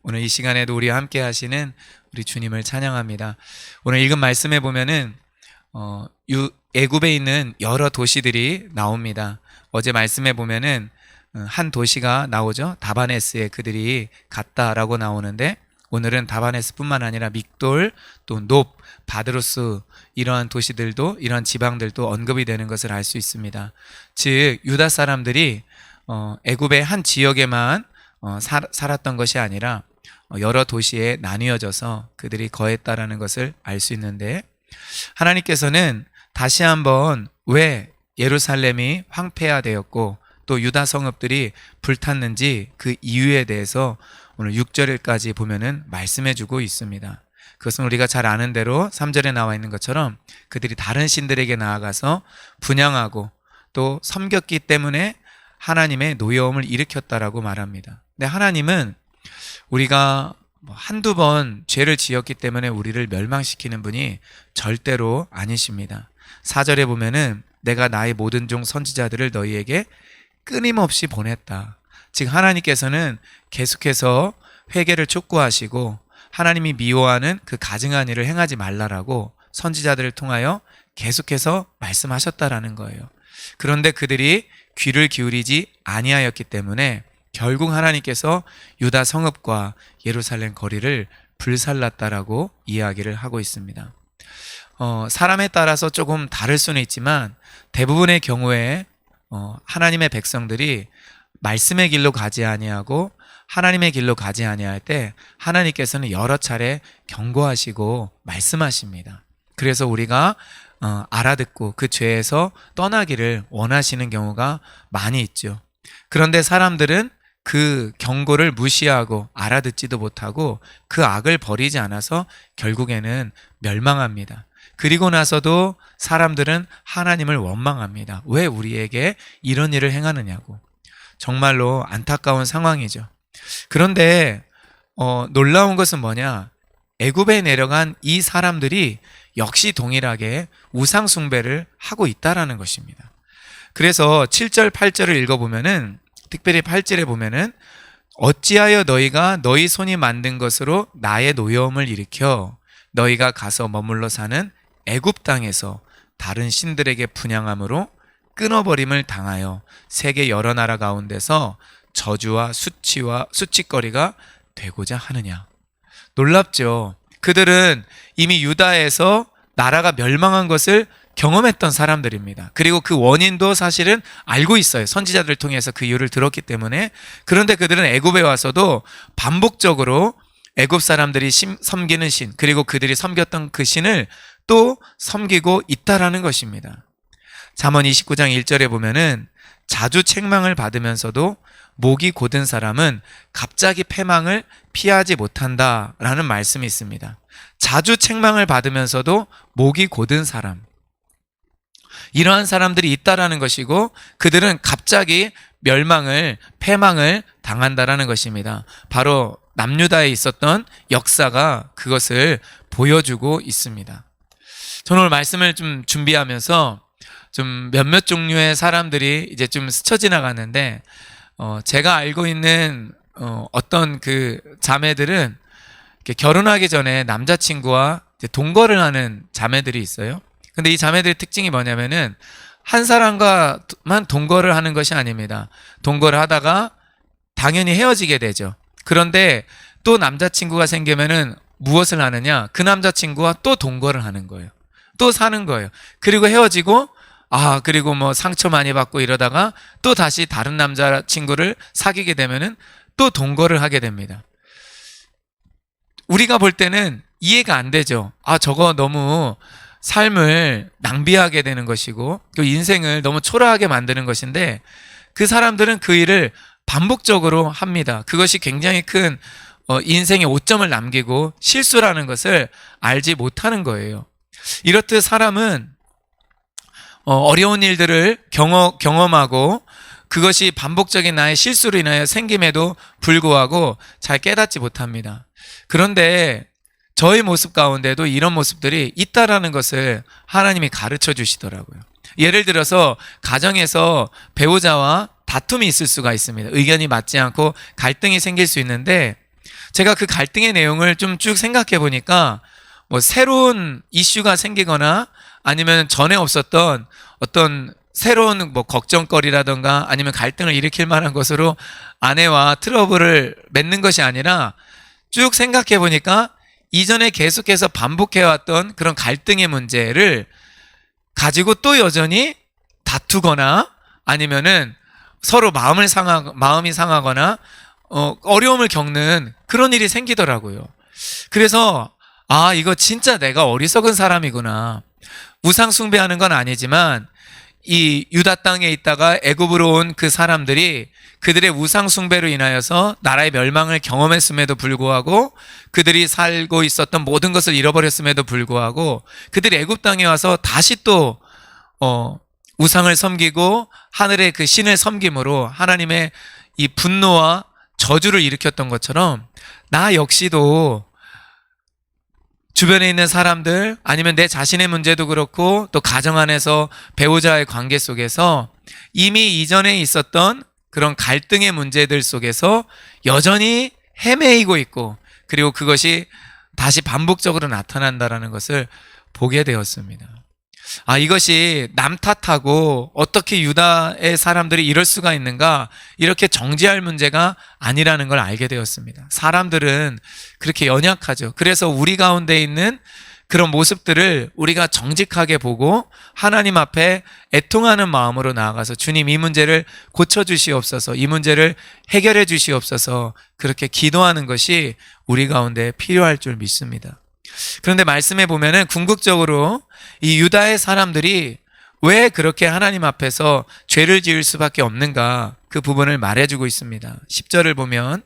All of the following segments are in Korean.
오늘 이 시간에도 우리와 함께 하시는 우리 주님을 찬양합니다. 오늘 읽은 말씀에 보면은 애굽에 있는 여러 도시들이 나옵니다. 어제 말씀에 보면은 한 도시가 나오죠. 다바네스에 그들이 갔다라고 나오는데, 오늘은 다바네스뿐만 아니라 믹돌, 또 높, 바드로스, 이러한 도시들도, 이러한 지방들도 언급이 되는 것을 알 수 있습니다. 즉 유다 사람들이 애굽의 한 지역에만 살았던 것이 아니라 여러 도시에 나뉘어져서 그들이 거했다라는 것을 알 수 있는데, 하나님께서는 다시 한번 왜 예루살렘이 황폐화되었고 또 유다 성읍들이 불탔는지 그 이유에 대해서 오늘 6절까지 보면은 말씀해 주고 있습니다. 그것은 우리가 잘 아는 대로 3절에 나와 있는 것처럼 그들이 다른 신들에게 나아가서 분향하고 또 섬겼기 때문에 하나님의 노여움을 일으켰다라고 말합니다. 근데 하나님은 우리가 한두 번 죄를 지었기 때문에 우리를 멸망시키는 분이 절대로 아니십니다. 4절에 보면은 내가 나의 모든 종 선지자들을 너희에게 끊임없이 보냈다. 즉 하나님께서는 계속해서 회개를 촉구하시고 하나님이 미워하는 그 가증한 일을 행하지 말라라고 선지자들을 통하여 계속해서 말씀하셨다라는 거예요. 그런데 그들이 귀를 기울이지 아니하였기 때문에 결국 하나님께서 유다 성읍과 예루살렘 거리를 불살랐다라고 이야기를 하고 있습니다. 사람에 따라서 조금 다를 수는 있지만 대부분의 경우에 하나님의 백성들이 말씀의 길로 가지 아니하고 하나님의 길로 가지 아니할 때 하나님께서는 여러 차례 경고하시고 말씀하십니다. 그래서 우리가 알아듣고 그 죄에서 떠나기를 원하시는 경우가 많이 있죠. 그런데 사람들은 그 경고를 무시하고 알아듣지도 못하고 그 악을 버리지 않아서 결국에는 멸망합니다. 그리고 나서도 사람들은 하나님을 원망합니다. 왜 우리에게 이런 일을 행하느냐고. 정말로 안타까운 상황이죠. 그런데 놀라운 것은 뭐냐? 애굽에 내려간 이 사람들이 역시 동일하게 우상 숭배를 하고 있다라는 것입니다. 그래서 7절 8절을 읽어보면은, 특별히 8절에 보면은 어찌하여 너희가 너희 손이 만든 것으로 나의 노여움을 일으켜 너희가 가서 머물러 사는 애굽 땅에서 다른 신들에게 분향함으로 끊어버림을 당하여 세계 여러 나라 가운데서 저주와 수치거리가 되고자 하느냐. 놀랍죠. 그들은 이미 유다에서 나라가 멸망한 것을 경험했던 사람들입니다. 그리고 그 원인도 사실은 알고 있어요. 선지자들을 통해서 그 이유를 들었기 때문에. 그런데 그들은 애굽에 와서도 반복적으로 애굽 사람들이 섬기는 신, 그리고 그들이 섬겼던 그 신을 또 섬기고 있다라는 것입니다. 잠언 29장 1절에 보면은 자주 책망을 받으면서도 목이 곧은 사람은 갑자기 패망을 피하지 못한다라는 말씀이 있습니다. 자주 책망을 받으면서도 목이 곧은 사람, 이러한 사람들이 있다라는 것이고 그들은 갑자기 패망을 당한다라는 것입니다. 바로 남유다에 있었던 역사가 그것을 보여주고 있습니다. 저는 오늘 말씀을 좀 준비하면서 좀 몇몇 종류의 사람들이 이제 좀 스쳐 지나가는데, 제가 알고 있는 어떤 그 자매들은 결혼하기 전에 남자친구와 동거를 하는 자매들이 있어요. 근데 이 자매들의 특징이 뭐냐면은 한 사람과만 동거를 하는 것이 아닙니다. 동거를 하다가 당연히 헤어지게 되죠. 그런데 또 남자친구가 생기면은 무엇을 하느냐? 그 남자친구와 또 동거를 하는 거예요. 또 사는 거예요. 그리고 헤어지고 그리고 뭐 상처 많이 받고 이러다가 또 다시 다른 남자친구를 사귀게 되면은 또 동거를 하게 됩니다. 우리가 볼 때는 이해가 안 되죠. 저거 너무 삶을 낭비하게 되는 것이고 또 인생을 너무 초라하게 만드는 것인데, 그 사람들은 그 일을 반복적으로 합니다. 그것이 굉장히 큰 인생의 오점을 남기고 실수라는 것을 알지 못하는 거예요. 이렇듯 사람은 어려운 일들을 경험하고 그것이 반복적인 나의 실수로 인하여 생김에도 불구하고 잘 깨닫지 못합니다. 그런데 저의 모습 가운데도 이런 모습들이 있다라는 것을 하나님이 가르쳐 주시더라고요. 예를 들어서 가정에서 배우자와 다툼이 있을 수가 있습니다. 의견이 맞지 않고 갈등이 생길 수 있는데, 제가 그 갈등의 내용을 좀 쭉 생각해 보니까 뭐 새로운 이슈가 생기거나 아니면 전에 없었던 어떤 새로운 뭐 걱정거리라던가 아니면 갈등을 일으킬 만한 것으로 아내와 트러블을 맺는 것이 아니라 쭉 생각해 보니까 이전에 계속해서 반복해왔던 그런 갈등의 문제를 가지고 또 여전히 다투거나 아니면은 서로 마음이 상하거나 어려움을 겪는 그런 일이 생기더라고요. 그래서 이거 진짜 내가 어리석은 사람이구나. 우상 숭배하는 건 아니지만 이 유다 땅에 있다가 애굽으로 온 그 사람들이 그들의 우상 숭배로 인하여서 나라의 멸망을 경험했음에도 불구하고 그들이 살고 있었던 모든 것을 잃어버렸음에도 불구하고 그들이 애굽 땅에 와서 다시 또 우상을 섬기고 하늘의 그 신을 섬김으로 하나님의 이 분노와 저주를 일으켰던 것처럼 나 역시도 주변에 있는 사람들 아니면 내 자신의 문제도 그렇고 또 가정 안에서 배우자의 관계 속에서 이미 이전에 있었던 그런 갈등의 문제들 속에서 여전히 헤매이고 있고 그리고 그것이 다시 반복적으로 나타난다라는 것을 보게 되었습니다. 이것이 남 탓하고 어떻게 유다의 사람들이 이럴 수가 있는가 이렇게 정죄할 문제가 아니라는 걸 알게 되었습니다. 사람들은 그렇게 연약하죠. 그래서 우리 가운데 있는 그런 모습들을 우리가 정직하게 보고 하나님 앞에 애통하는 마음으로 나아가서 주님 이 문제를 고쳐주시옵소서, 이 문제를 해결해 주시옵소서 그렇게 기도하는 것이 우리 가운데 필요할 줄 믿습니다. 그런데 말씀해 보면은 궁극적으로 이 유다의 사람들이 왜 그렇게 하나님 앞에서 죄를 지을 수밖에 없는가 그 부분을 말해주고 있습니다. 10절을 보면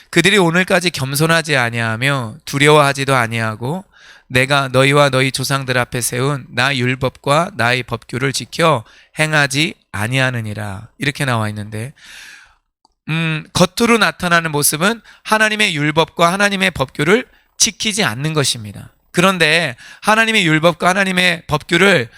그들이 오늘까지 겸손하지 아니하며 두려워하지도 아니하고 내가 너희와 너희 조상들 앞에 세운 나 율법과 나의 법규를 지켜 행하지 아니하느니라 이렇게 나와 있는데 겉으로 나타나는 모습은 하나님의 율법과 하나님의 법규를 지키지 않는 것입니다. 그런데 하나님의 율법과 하나님의 법규를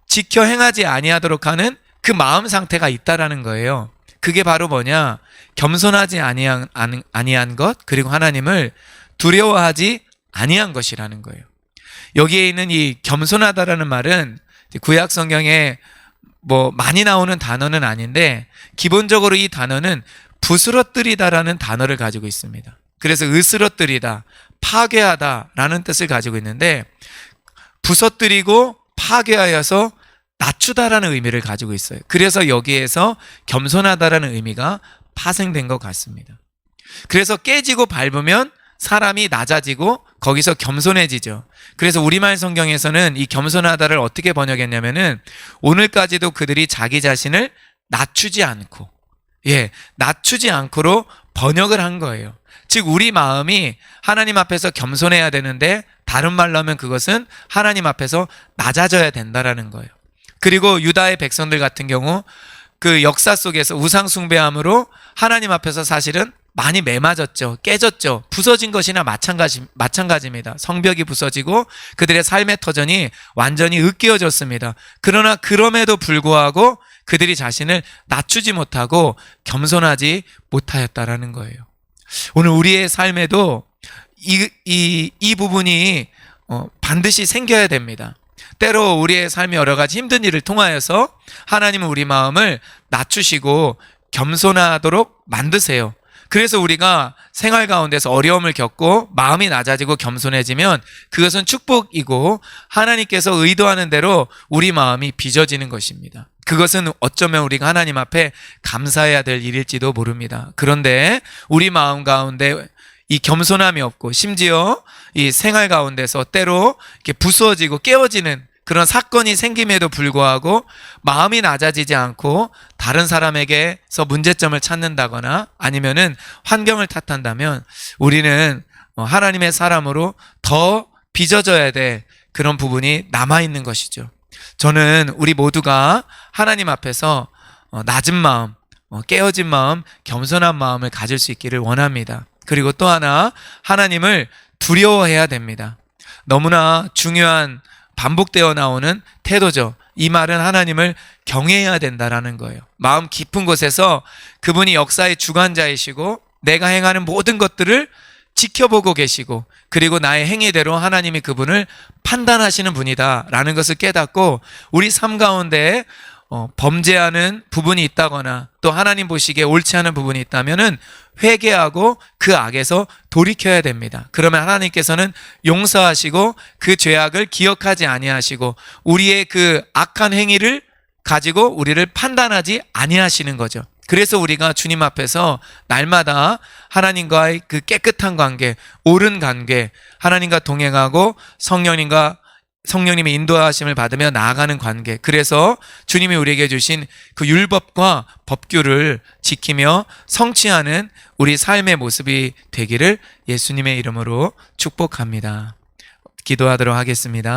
지켜 행하지 아니하도록 하는 그 마음 상태가 있다라는 거예요. 그게 바로 뭐냐? 겸손하지 아니한 것 그리고 하나님을 두려워하지 아니한 것이라는 거예요. 여기에 있는 이 겸손하다라는 말은 구약 성경에 뭐 많이 나오는 단어는 아닌데 기본적으로 이 단어는 부스러뜨리다라는 단어를 가지고 있습니다. 그래서 으스러뜨리다, 파괴하다라는 뜻을 가지고 있는데 부서뜨리고 파괴하여서 낮추다라는 의미를 가지고 있어요. 그래서 여기에서 겸손하다라는 의미가 파생된 것 같습니다. 그래서 깨지고 밟으면 사람이 낮아지고 거기서 겸손해지죠. 그래서 우리말 성경에서는 이 겸손하다를 어떻게 번역했냐면은 오늘까지도 그들이 자기 자신을 낮추지 않고 낮추지 않고로 번역을 한 거예요. 즉 우리 마음이 하나님 앞에서 겸손해야 되는데 다른 말로 하면 그것은 하나님 앞에서 낮아져야 된다라는 거예요. 그리고 유다의 백성들 같은 경우 그 역사 속에서 우상 숭배함으로 하나님 앞에서 사실은 많이 매맞았죠. 깨졌죠. 부서진 것이나 마찬가지입니다. 성벽이 부서지고 그들의 삶의 터전이 완전히 으깨어졌습니다. 그러나 그럼에도 불구하고 그들이 자신을 낮추지 못하고 겸손하지 못하였다라는 거예요. 오늘 우리의 삶에도 이 부분이 반드시 생겨야 됩니다. 때로 우리의 삶의 여러 가지 힘든 일을 통하여서 하나님은 우리 마음을 낮추시고 겸손하도록 만드세요. 그래서 우리가 생활 가운데서 어려움을 겪고 마음이 낮아지고 겸손해지면 그것은 축복이고 하나님께서 의도하는 대로 우리 마음이 빚어지는 것입니다. 그것은 어쩌면 우리가 하나님 앞에 감사해야 될 일일지도 모릅니다. 그런데 우리 마음 가운데 이 겸손함이 없고 심지어 이 생활 가운데서 때로 이렇게 부수어지고 깨어지는 그런 사건이 생김에도 불구하고 마음이 낮아지지 않고 다른 사람에게서 문제점을 찾는다거나 아니면은 환경을 탓한다면 우리는 하나님의 사람으로 더 빚어져야 될 그런 부분이 남아있는 것이죠. 저는 우리 모두가 하나님 앞에서 낮은 마음, 깨어진 마음, 겸손한 마음을 가질 수 있기를 원합니다. 그리고 또 하나 하나님을 두려워해야 됩니다. 너무나 중요한 반복되어 나오는 태도죠. 이 말은 하나님을 경외해야 된다라는 거예요. 마음 깊은 곳에서 그분이 역사의 주관자이시고 내가 행하는 모든 것들을 지켜보고 계시고 그리고 나의 행위대로 하나님이 그분을 판단하시는 분이다라는 것을 깨닫고 우리 삶 가운데 범죄하는 부분이 있다거나 또 하나님 보시기에 옳지 않은 부분이 있다면은 회개하고 그 악에서 돌이켜야 됩니다. 그러면 하나님께서는 용서하시고 그 죄악을 기억하지 아니하시고 우리의 그 악한 행위를 가지고 우리를 판단하지 아니하시는 거죠. 그래서 우리가 주님 앞에서 날마다 하나님과의 그 깨끗한 관계, 옳은 관계, 하나님과 동행하고 성령님의 인도하심을 받으며 나아가는 관계. 그래서 주님이 우리에게 주신 그 율법과 법규를 지키며 성취하는 우리 삶의 모습이 되기를 예수님의 이름으로 축복합니다. 기도하도록 하겠습니다.